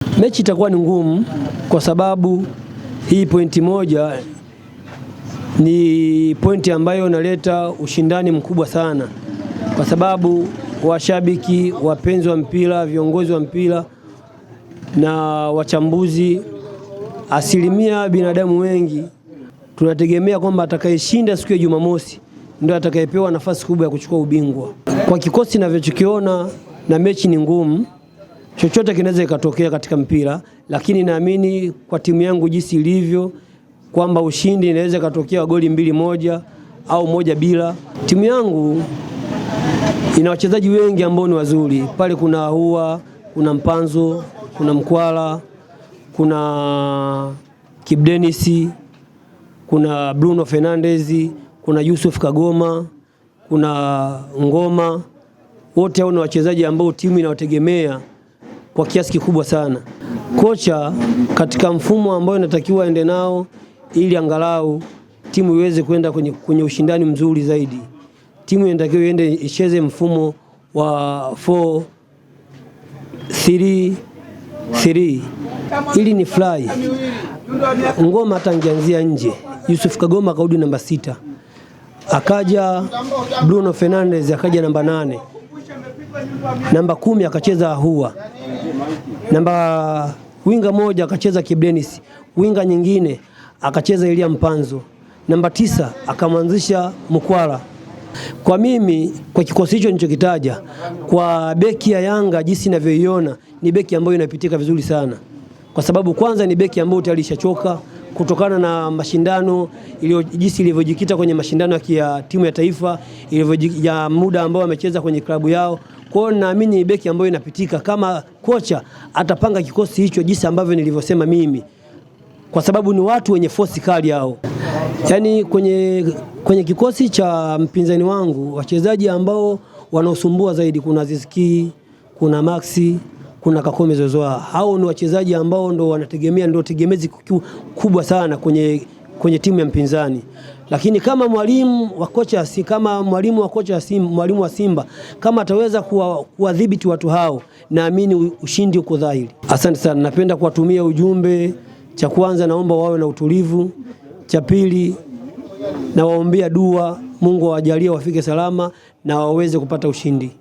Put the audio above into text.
Mechi itakuwa ni ngumu kwa sababu hii pointi moja ni pointi ambayo inaleta ushindani mkubwa sana, kwa sababu washabiki, wapenzi wa mpira, viongozi wa mpira na wachambuzi, asilimia binadamu wengi tunategemea kwamba atakayeshinda siku ya Jumamosi ndio atakayepewa nafasi kubwa ya kuchukua ubingwa. Kwa kikosi ninavyokiona na mechi ni ngumu, chochote kinaweza ikatokea katika mpira, lakini naamini kwa timu yangu jinsi ilivyo kwamba ushindi inaweza katokea goli 2-1 au 1-0. Timu yangu ina wachezaji wengi ambao ni wazuri. Pale kuna Ahua, kuna Mpanzo, kuna Mkwala, kuna Kibu Denis, kuna Bruno Fernandes, kuna Yusuf Kagoma, kuna Ngoma. Wote hao ni wachezaji ambao timu inawategemea kwa kiasi kikubwa sana. Kocha katika mfumo ambao inatakiwa aende nao ili angalau timu iweze kwenda kwenye ushindani mzuri zaidi. Timu inatakiwa iende icheze mfumo wa 4-3-3 ili ni fly. Ngoma atangeanzia nje, Yusuf Kagoma akarudi namba 6, akaja Bruno Fernandes akaja namba 8, namba 10 akacheza Ahua, namba winga moja akacheza Kibu Denis, winga nyingine akacheza Elia Mpanzo, namba 9 akamwanzisha Mkwala. Kwa mimi, kwa kikosi hicho nilichokitaja, kwa beki ya Yanga jinsi ninavyoiona ni beki ambayo inapitika vizuri sana, kwa sababu kwanza ni beki ambayo tayari ishachoka kutokana na mashindano jinsi ilivyojikita kwenye mashindano ya timu ya taifa, ya muda ambao amecheza kwenye klabu yao. Kwa hiyo naamini ni beki ambayo inapitika kama kocha atapanga kikosi hicho jinsi ambavyo nilivyosema mimi, kwa sababu ni watu wenye force kali hao. Yaani kwenye kikosi cha mpinzani wangu wachezaji ambao wanaosumbua zaidi kuna Ziziki, kuna Maxi, kuna Kakome Zozoa. Hao ni wachezaji ambao ndo wanategemea, ndo tegemezi kubwa sana kwenye timu ya mpinzani. Lakini kama mwalimu wa Simba kama ataweza kuwadhibiti watu hao, naamini ushindi uko dhahiri. Asante sana. Napenda kuwatumia ujumbe, cha kwanza naomba wawe na utulivu, cha pili na waombea dua Mungu awajalie wafike salama na waweze kupata ushindi.